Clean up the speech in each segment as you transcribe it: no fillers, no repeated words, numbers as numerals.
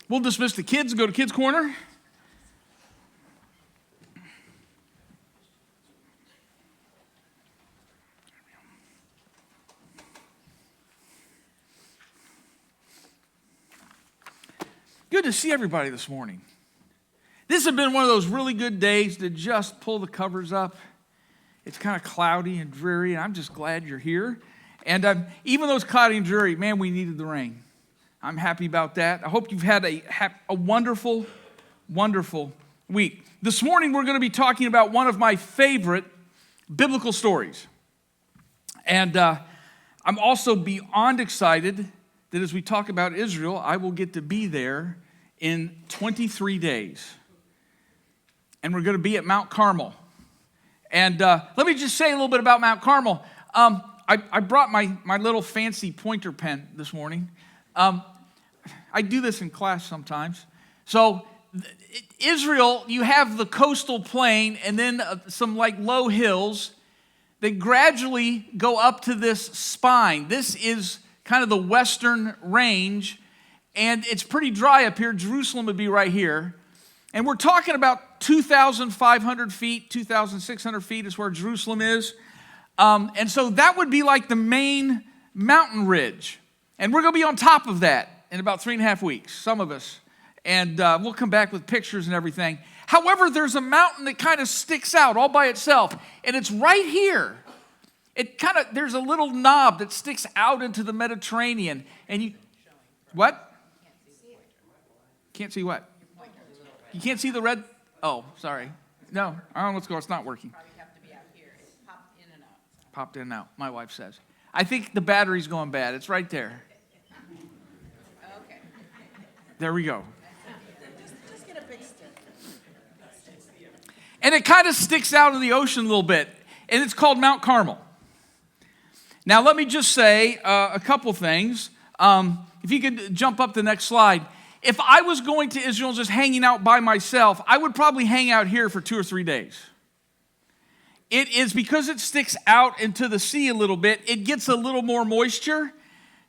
We'll dismiss the kids and go to Kids Corner. Good to see everybody this morning. This has been one of those really good days to just pull the covers up. It's kind of cloudy and dreary, and I'm just glad you're here. And even though it's cloudy and dreary, man, we needed the rain. I'm happy about that. I hope you've had a wonderful, wonderful week. This morning, we're going to be talking about one of my favorite biblical stories. And I'm also beyond excited that as we talk about Israel, I will get to be there in 23 days. And we're going to be at Mount Carmel. And let me just say a little bit about Mount Carmel. I brought my little fancy pointer pen this morning. I do this in class sometimes. So Israel, you have the coastal plain and then some like low hills that gradually go up to this spine. This is kind of the western range, and it's pretty dry up here. Jerusalem would be right here. And we're talking about 2,500 feet, 2,600 feet is where Jerusalem is. And so that would be like the main mountain ridge. And we're going to be on top of that in about 3.5 weeks, some of us. And we'll come back with pictures and everything. However, there's a mountain that kind of sticks out all by itself, and it's right here. There's a little knob that sticks out into the Mediterranean. And what? Can't see what? You can't see the red? Oh, sorry. No, I don't know what's going on. It's not working. Probably have to be out here. It's popped in and out. Popped in and out, my wife says. I think the battery's going bad. It's right there. Okay. There we go. Just get a big stick. And it kind of sticks out in the ocean a little bit. And it's called Mount Carmel. Now, let me just say a couple things. If you could jump up the next slide. If I was going to Israel just hanging out by myself, I would probably hang out here for 2 or 3 days. It is because it sticks out into the sea a little bit, it gets a little more moisture,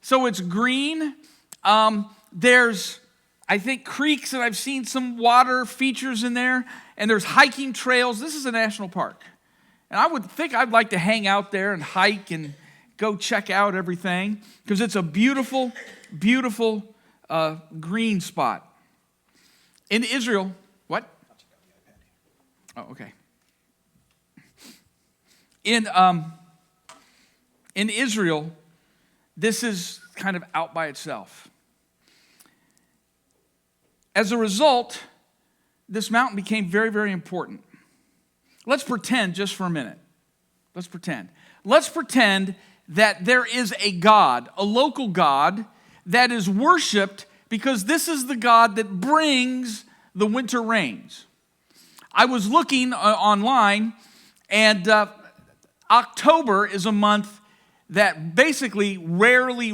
so it's green. There's, I think, creeks, and I've seen some water features in there, and there's hiking trails. This is a national park. And I would think I'd like to hang out there and hike and go check out everything, because it's a beautiful, beautiful green spot. In Israel, what? Oh, okay. In Israel, this is kind of out by itself. As a result, this mountain became very, very important. Let's pretend just for a minute. Let's pretend that there is a God, a local God, that is worshiped because this is the God that brings the winter rains. I was looking online, and October is a month that basically rarely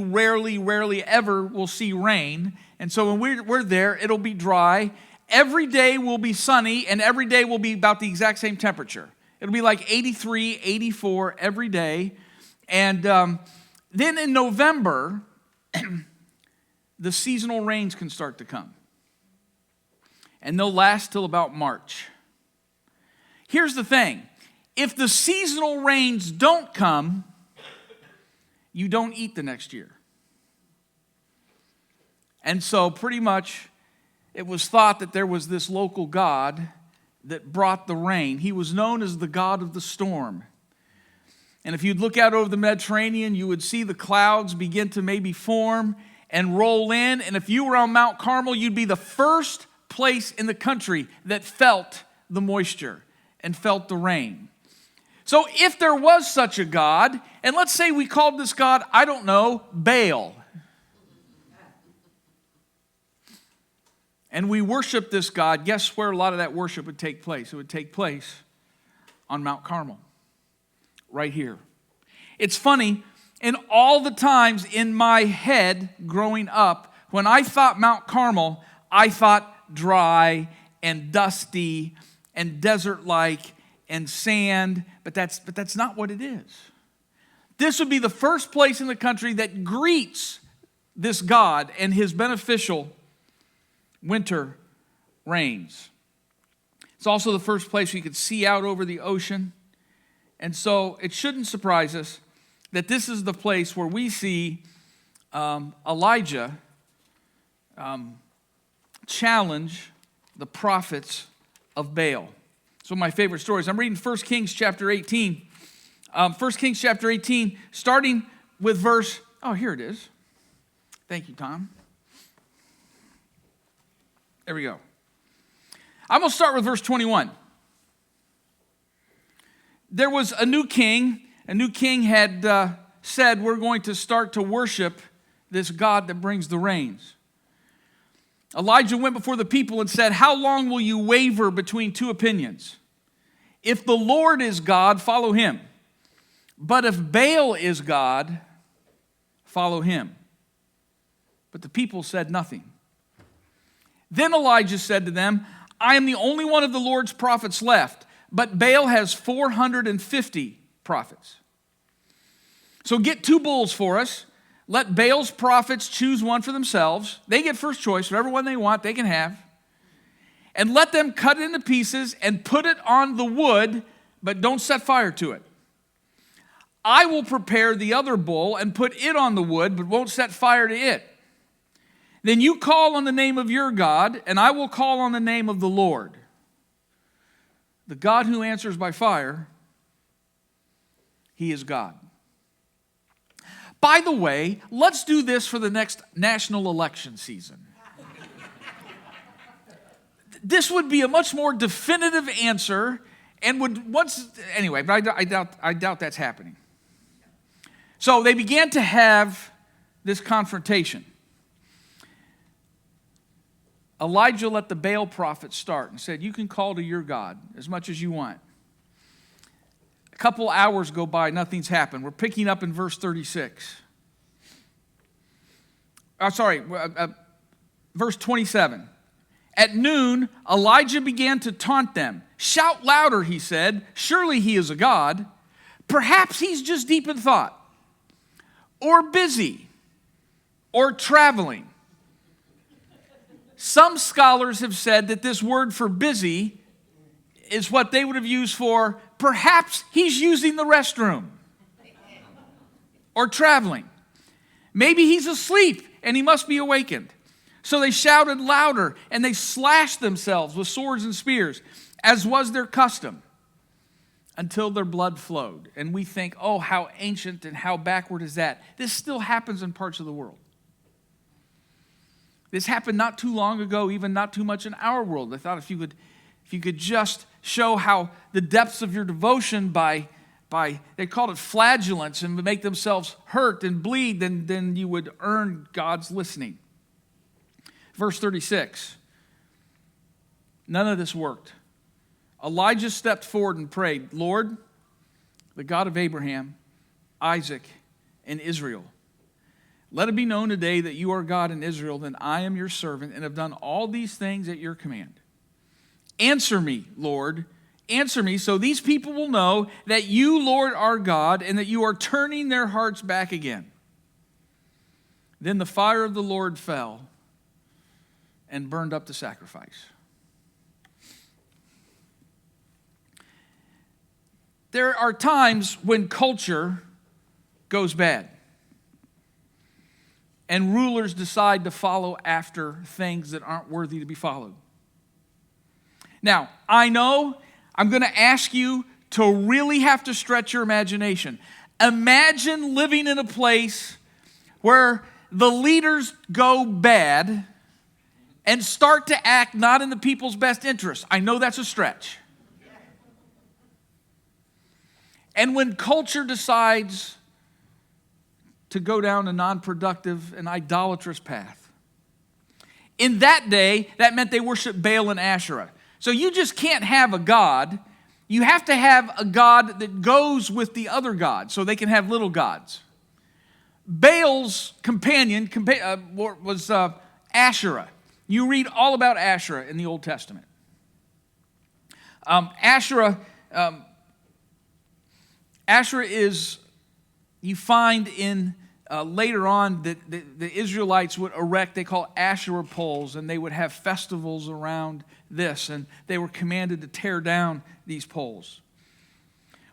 ever will see rain. And so when we're there, it'll be dry. Every day will be sunny, and every day will be about the exact same temperature. It'll be like 83, 84 every day. And then in November, the seasonal rains can start to come. And they'll last till about March. Here's the thing. If the seasonal rains don't come, you don't eat the next year. And so pretty much it was thought that there was this local God that brought the rain. He was known as the God of the storm. And if you'd look out over the Mediterranean, you would see the clouds begin to maybe form and roll in. And if you were on Mount Carmel, you'd be the first place in the country that felt the moisture and felt the rain. So if there was such a God, and let's say we called this God, I don't know, Baal. And we worship this God, guess where a lot of that worship would take place? It would take place on Mount Carmel, right here. It's funny, in all the times in my head growing up, when I thought Mount Carmel, I thought dry and dusty and desert-like and sand, but that's not what it is. This would be the first place in the country that greets this God and his beneficial winter rains. It's also the first place you could see out over the ocean. And so it shouldn't surprise us that this is the place where we see Elijah challenge the prophets of Baal. It's one of my favorite stories. I'm reading 1 Kings chapter 18. 1 Kings chapter 18, starting with verse, oh, here it is. Thank you, Tom. There we go. I'm going to start with verse 21. There was a new king. A new king had said, we're going to start to worship this God that brings the rains. Elijah went before the people and said, how long will you waver between two opinions? If the Lord is God, follow him. But if Baal is God, follow him. But the people said nothing. Then Elijah said to them, I am the only one of the Lord's prophets left, but Baal has 450 prophets. So get 2 bulls for us. Let Baal's prophets choose one for themselves. They get first choice. Whatever one they want, they can have. And let them cut it into pieces and put it on the wood, but don't set fire to it. I will prepare the other bull and put it on the wood, but won't set fire to it. Then you call on the name of your God, and I will call on the name of the Lord. The God who answers by fire, he is God. By the way, let's do this for the next national election season. This would be a much more definitive answer and would anyway, but I doubt that's happening. So they began to have this confrontation. Elijah let the Baal prophet start and said, you can call to your God as much as you want. A couple hours go by, nothing's happened. We're picking up in verse 36. Verse 27. At noon, Elijah began to taunt them. Shout louder, he said. Surely he is a god. Perhaps he's just deep in thought, or busy, or traveling. Some scholars have said that this word for busy is what they would have used for perhaps he's using the restroom or traveling. Maybe he's asleep and he must be awakened. So they shouted louder and they slashed themselves with swords and spears, as was their custom, until their blood flowed. And we think, oh, how ancient and how backward is that? This still happens in parts of the world. This happened not too long ago, even not too much in our world. I thought if you could just show how the depths of your devotion by they called it flagellants and make themselves hurt and bleed, then you would earn God's listening. Verse 36. None of this worked. Elijah stepped forward and prayed, Lord, the God of Abraham, Isaac, and Israel, let it be known today that you are God in Israel, then I am your servant and have done all these things at your command. Answer me, Lord, answer me, so these people will know that you, Lord, are God, and that you are turning their hearts back again. Then the fire of the Lord fell and burned up the sacrifice. There are times when culture goes bad and rulers decide to follow after things that aren't worthy to be followed. Now, I know I'm going to ask you to really have to stretch your imagination. Imagine living in a place where the leaders go bad and start to act not in the people's best interest. I know that's a stretch. And when culture decides to go down a non-productive and idolatrous path, in that day, that meant they worshiped Baal and Asherah. So you just can't have a god. You have to have a god that goes with the other gods so they can have little gods. Baal's companion was Asherah. You read all about Asherah in the Old Testament. Asherah is, you find in later on, the Israelites would erect, they call Asherah poles, and they would have festivals around this, and they were commanded to tear down these poles.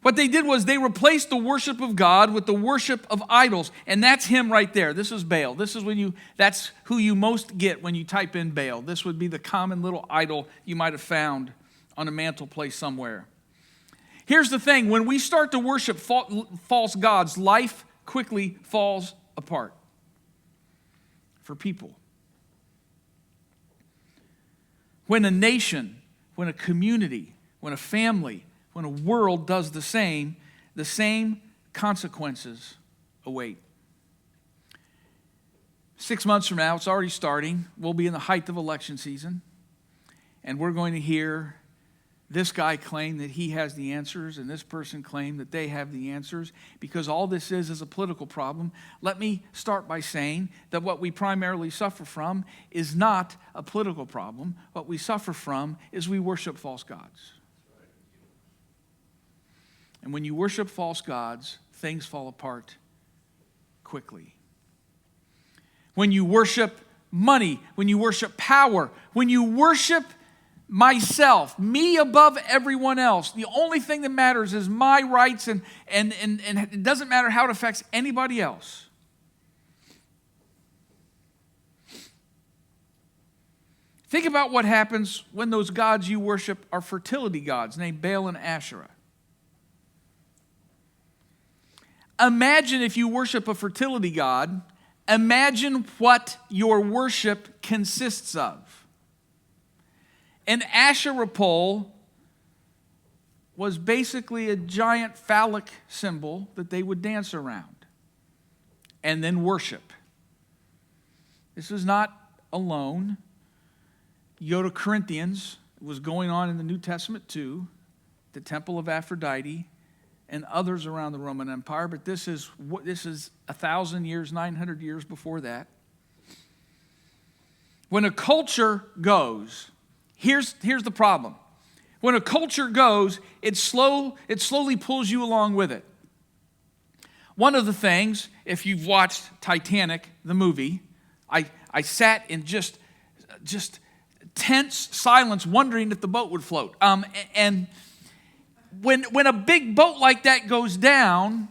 What they did was they replaced the worship of God with the worship of idols, and that's him right there. This is Baal. That's who you most get when you type in Baal. This would be the common little idol you might have found on a mantelpiece somewhere. Here's the thing, when we start to worship false gods, life quickly falls apart for people. When a nation, when a community, when a family, when a world does the same consequences await. 6 months from now, it's already starting. We'll be in the height of election season, and we're going to hear this guy claim that he has the answers and this person claim that they have the answers, because all this is a political problem. Let me start by saying that what we primarily suffer from is not a political problem. What we suffer from is we worship false gods. And when you worship false gods, things fall apart quickly. When you worship money, when you worship power, when you worship myself, me above everyone else, the only thing that matters is my rights, and it doesn't matter how it affects anybody else. Think about what happens when those gods you worship are fertility gods named Baal and Asherah. Imagine if you worship a fertility god, imagine what your worship consists of. An Asherah pole was basically a giant phallic symbol that they would dance around and then worship. This is not alone. You go to Corinthians, it was going on in the New Testament too, the temple of Aphrodite and others around the Roman Empire, but this is 1,000 years, 900 years before that. When a culture goes, here's the problem. When a culture goes, it slowly pulls you along with it. One of the things, if you've watched Titanic, the movie, I sat in just tense silence wondering if the boat would float. And when a big boat like that goes down,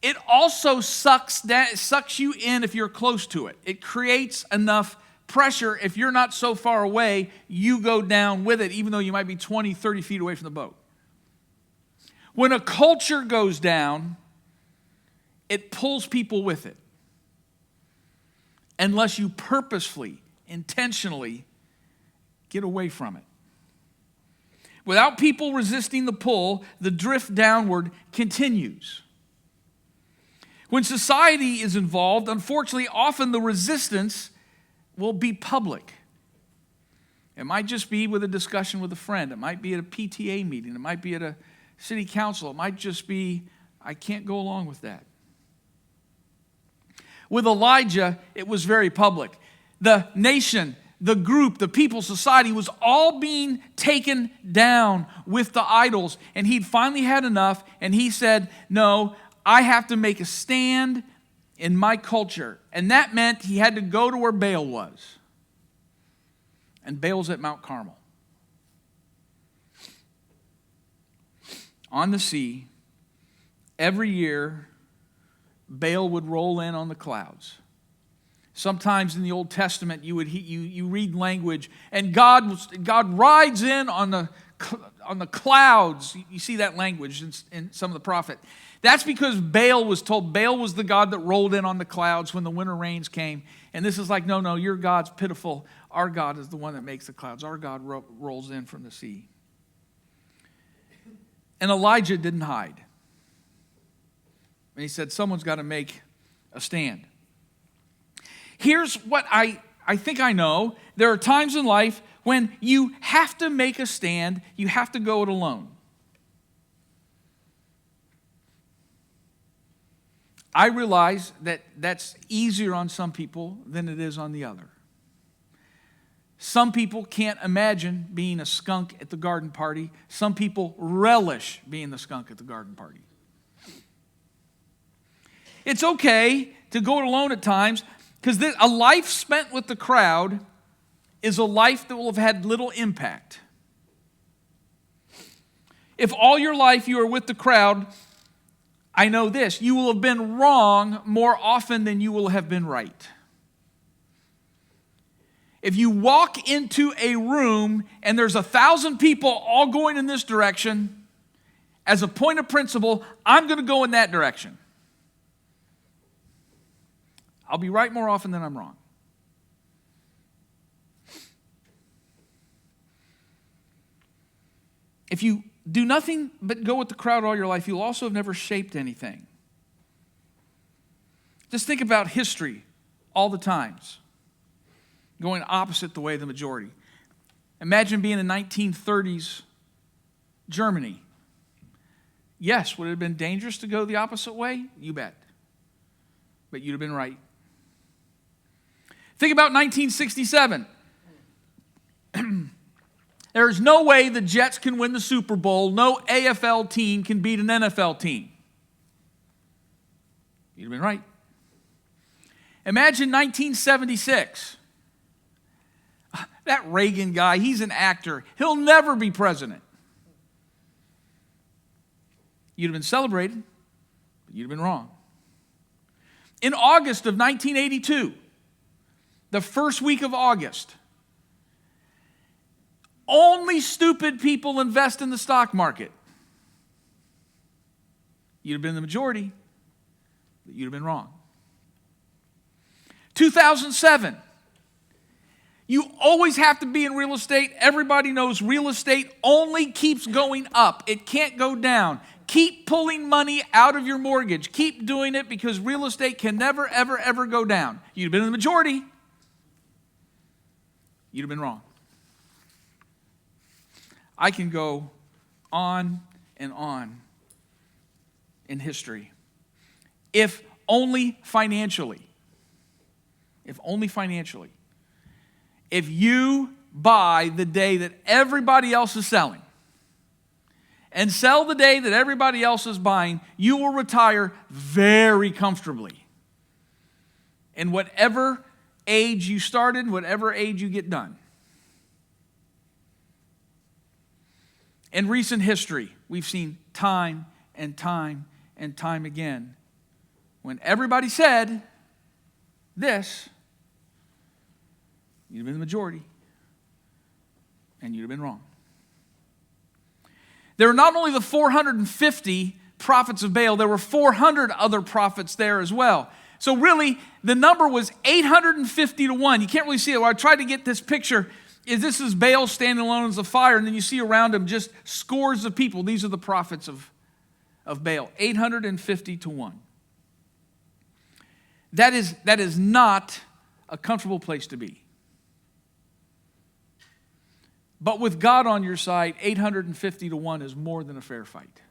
it also sucks you in if you're close to it. It creates enough pressure. If you're not so far away, you go down with it, even though you might be 20, 30 feet away from the boat. When a culture goes down, it pulls people with it. Unless you purposefully, intentionally get away from it. Without people resisting the pull, the drift downward continues. When society is involved, unfortunately, often the resistance will be public. It might just be with a discussion with a friend. It might be at a PTA meeting. It might be at a city council. It might just be, I can't go along with that. With Elijah, it was very public. The nation, the group, the people, society was all being taken down with the idols. And he'd finally had enough, and he said, no, I have to make a stand in my culture. And that meant he had to go to where Baal was. And Baal's at Mount Carmel. On the sea, every year, Baal would roll in on the clouds. Sometimes in the Old Testament, you read language, and God rides in on the clouds. You see that language in some of the prophet. That's because Baal was told. Baal was the god that rolled in on the clouds when the winter rains came. And this is like, no, your God's pitiful. Our God is the one that makes the clouds. Our God rolls in from the sea. And Elijah didn't hide. And he said, someone's got to make a stand. Here's what I think I know. There are times in life when you have to make a stand. You have to go it alone. I realize that that's easier on some people than it is on the other. Some people can't imagine being a skunk at the garden party. Some people relish being the skunk at the garden party. It's okay to go it alone at times, because a life spent with the crowd is a life that will have had little impact. If all your life you are with the crowd, I know this, you will have been wrong more often than you will have been right. If you walk into a room and there's 1,000 people all going in this direction, as a point of principle, I'm going to go in that direction. I'll be right more often than I'm wrong. If you do nothing but go with the crowd all your life, you'll also have never shaped anything. Just think about history all the times, going opposite the way of the majority. Imagine being in 1930s Germany. Yes, would it have been dangerous to go the opposite way? You bet. But you'd have been right. Think about 1967. There's no way the Jets can win the Super Bowl. No AFL team can beat an NFL team. You'd have been right. Imagine 1976. That Reagan guy, he's an actor. He'll never be president. You'd have been celebrated, but you'd have been wrong. In August of 1982, the first week of August, only stupid people invest in the stock market. You'd have been the majority, but you'd have been wrong. 2007. You always have to be in real estate. Everybody knows real estate only keeps going up. It can't go down. Keep pulling money out of your mortgage. Keep doing it because real estate can never, ever, ever go down. You'd have been in the majority. You'd have been wrong. I can go on and on in history. If only financially. If only financially. If you buy the day that everybody else is selling and sell the day that everybody else is buying, you will retire very comfortably. In whatever age you started, whatever age you get done. In recent history, we've seen time and time and time again when everybody said this, you'd have been the majority, and you'd have been wrong. There were not only the 450 prophets of Baal, there were 400 other prophets there as well. So really, the number was 850 to 1. You can't really see it. Well, I tried to get this picture. This is Baal standing alone as a fire, and then you see around him just scores of people. These are the prophets of Baal. 850 to 1. That is not a comfortable place to be. But with God on your side, 850 to 1 is more than a fair fight.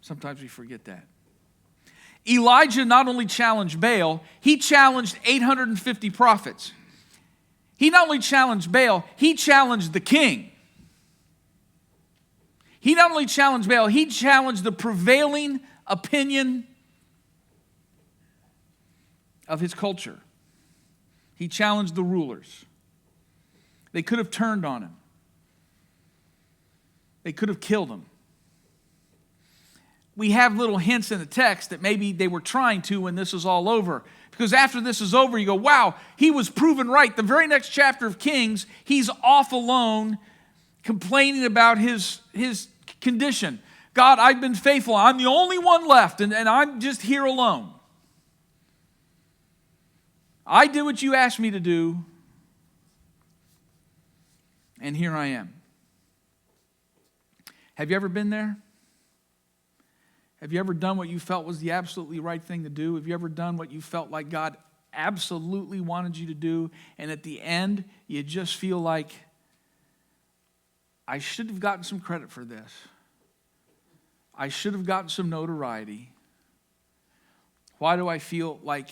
Sometimes we forget that. Elijah not only challenged Baal, he challenged 850 prophets. He not only challenged Baal, he challenged the king. He not only challenged Baal, he challenged the prevailing opinion of his culture. He challenged the rulers. They could have turned on him. They could have killed him. We have little hints in the text that maybe they were trying to when this is all over. Because after this is over, you go, wow, he was proven right. The very next chapter of Kings, he's off alone, complaining about his condition. God, I've been faithful. I'm the only one left, and I'm just here alone. I did what you asked me to do, and here I am. Have you ever been there? Have you ever done what you felt was the absolutely right thing to do? Have you ever done what you felt like God absolutely wanted you to do, and at the end, you just feel like, I should have gotten some credit for this. I should have gotten some notoriety. Why do I feel like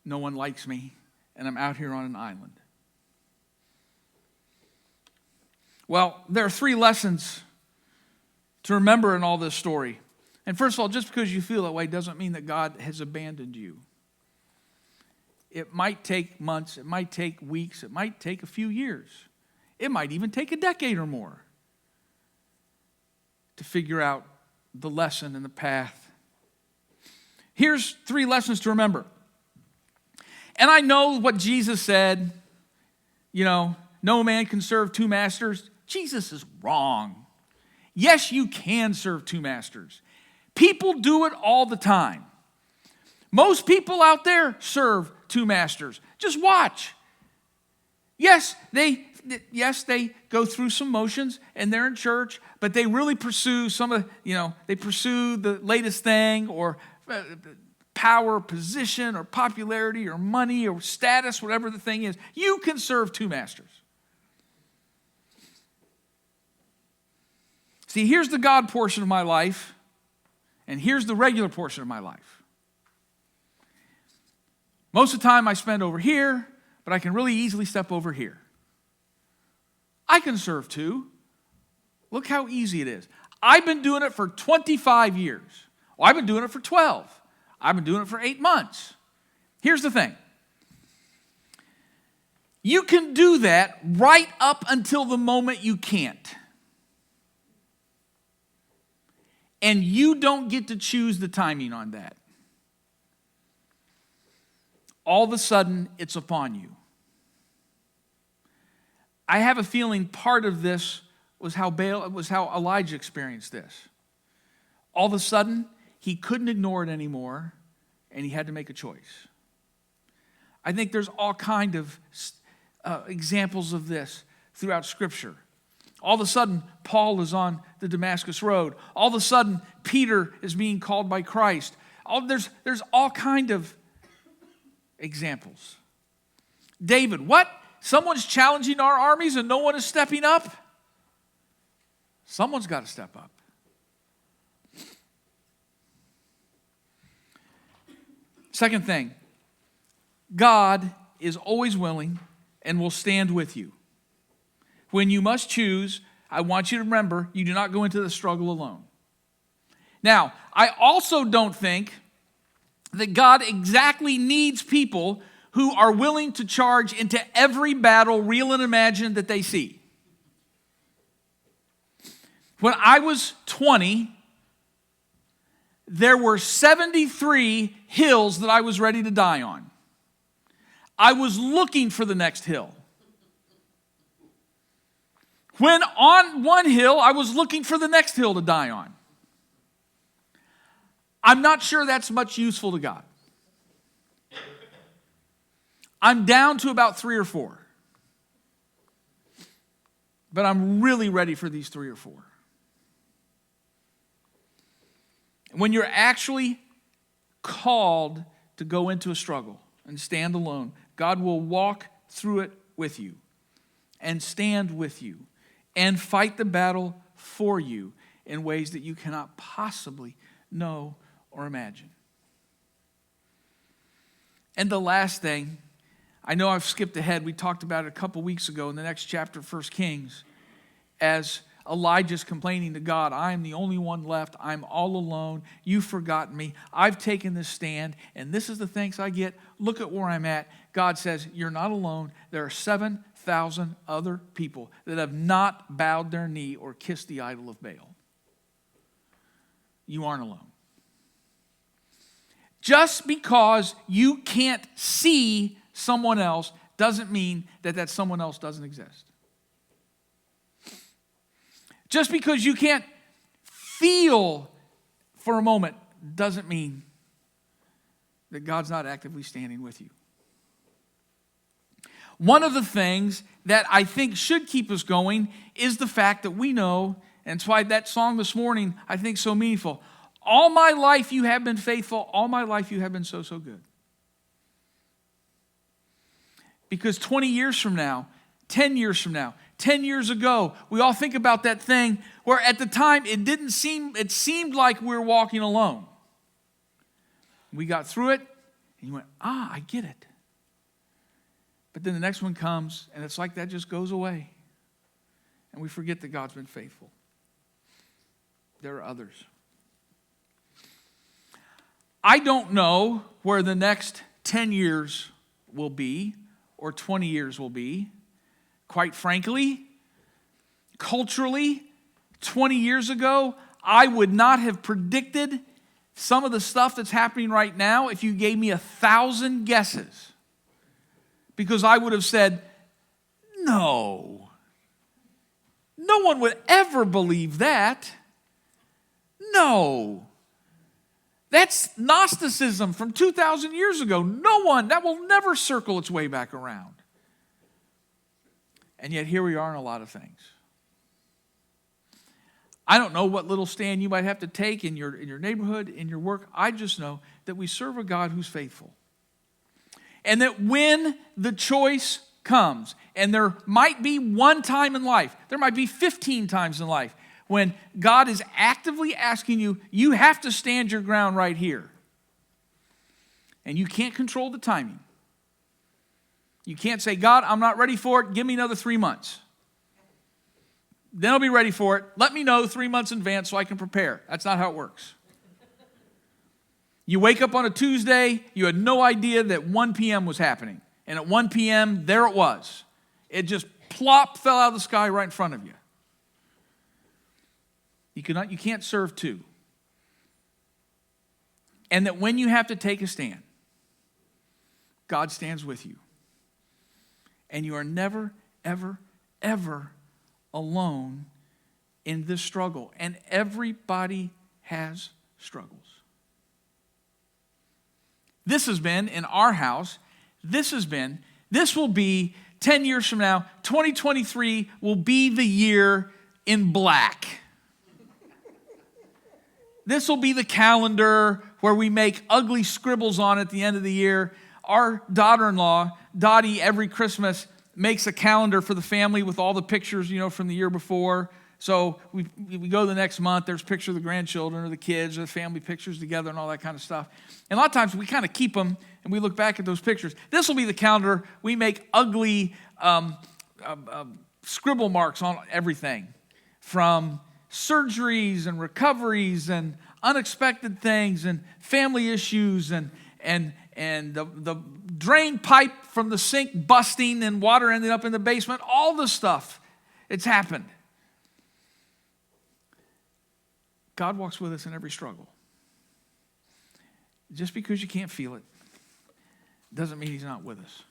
no one likes me, and I'm out here on an island? Well, there are 3 lessons to remember in all this story. And first of all, just because you feel that way doesn't mean that God has abandoned you. It might take months, it might take weeks, it might take a few years. It might even take a decade or more to figure out the lesson and the path. Here's 3 lessons to remember. And I know what Jesus said, no man can serve 2 masters. Jesus is wrong. Yes, you can serve 2 masters. People do it all the time. Most people out there serve 2 masters. Just watch. Yes, they go through some motions and they're in church, but they really pursue they pursue the latest thing or power, position, or popularity, or money, or status, whatever the thing is. You can serve 2 masters. See, here's the God portion of my life, and here's the regular portion of my life. Most of the time I spend over here, but I can really easily step over here. I can serve 2. Look how easy it is. I've been doing it for 25 years. Well, I've been doing it for 12. I've been doing it for 8 months. Here's the thing. You can do that right up until the moment you can't. And you don't get to choose the timing on that. All of a sudden, it's upon you. I have a feeling part of this was how Elijah experienced this. All of a sudden, he couldn't ignore it anymore, and he had to make a choice. I think there's all kind of examples of this throughout Scripture. All of a sudden, Paul is on the Damascus Road. All of a sudden, Peter is being called by Christ. There's all kind of examples. David, what? Someone's challenging our armies and no one is stepping up? Someone's got to step up. Second thing, God is always willing and will stand with you. When you must choose, I want you to remember, you do not go into the struggle alone. Now, I also don't think that God exactly needs people who are willing to charge into every battle, real and imagined, that they see. When I was 20, there were 73 hills that I was ready to die on. I was looking for the next hill. When on one hill, I was looking for the next hill to die on. I'm not sure that's much useful to God. I'm down to about 3 or 4. But I'm really ready for these 3 or 4. When you're actually called to go into a struggle and stand alone, God will walk through it with you and stand with you and fight the battle for you in ways that you cannot possibly know or imagine. And the last thing, I know I've skipped ahead. We talked about it a couple weeks ago in the next chapter of 1 Kings, as Elijah's complaining to God, I am the only one left. I'm all alone. You've forgotten me. I've taken this stand, and this is the thanks I get. Look at where I'm at. God says, you're not alone. There are 7,000 other people that have not bowed their knee or kissed the idol of Baal. You aren't alone. Just because you can't see someone else doesn't mean that that someone else doesn't exist. Just because you can't feel for a moment doesn't mean that God's not actively standing with you. One of the things that I think should keep us going is the fact that we know, and it's why that song this morning I think is so meaningful. All my life you have been faithful. All my life you have been so, so good. Because 20 years from now, 10 years from now, 10 years ago, we all think about that thing where at the time it seemed like we were walking alone. We got through it and you went, I get it. But then the next one comes and it's like that just goes away. And we forget that God's been faithful. There are others. I don't know where the next 10 years will be or 20 years will be. Quite frankly, culturally, 20 years ago, I would not have predicted some of the stuff that's happening right now if you gave me 1,000 guesses. Because I would have said, no. No one would ever believe that. No. That's Gnosticism from 2,000 years ago. No one, that will never circle its way back around. And yet here we are in a lot of things. I don't know what little stand you might have to take in your neighborhood, in your work. I just know that we serve a God who's faithful. And that when the choice comes, and there might be one time in life, there might be 15 times in life, when God is actively asking you, you have to stand your ground right here. And you can't control the timing. You can't say, God, I'm not ready for it. Give me another 3 months. Then I'll be ready for it. Let me know 3 months in advance so I can prepare. That's not how it works. You wake up on a Tuesday, you had no idea that 1 p.m. was happening. And at 1 p.m., there it was. It just plop fell out of the sky right in front of you. You can't serve two. And that when you have to take a stand, God stands with you. And you are never, ever, ever alone in this struggle. And everybody has struggles. This has been, in our house, this will be 10 years from now, 2023 will be the year in black. This will be the calendar where we make ugly scribbles on at the end of the year. Our daughter-in-law, Dottie, every Christmas makes a calendar for the family with all the pictures, from the year before. So we go the next month, there's pictures of the grandchildren or the kids or the family pictures together and all that kind of stuff. And a lot of times we kind of keep them and we look back at those pictures. This will be the calendar. We make ugly scribble marks on everything, from surgeries and recoveries and unexpected things and family issues and the drain pipe from the sink busting and water ending up in the basement, all the stuff. It's happened. God walks with us in every struggle. Just because you can't feel it doesn't mean he's not with us.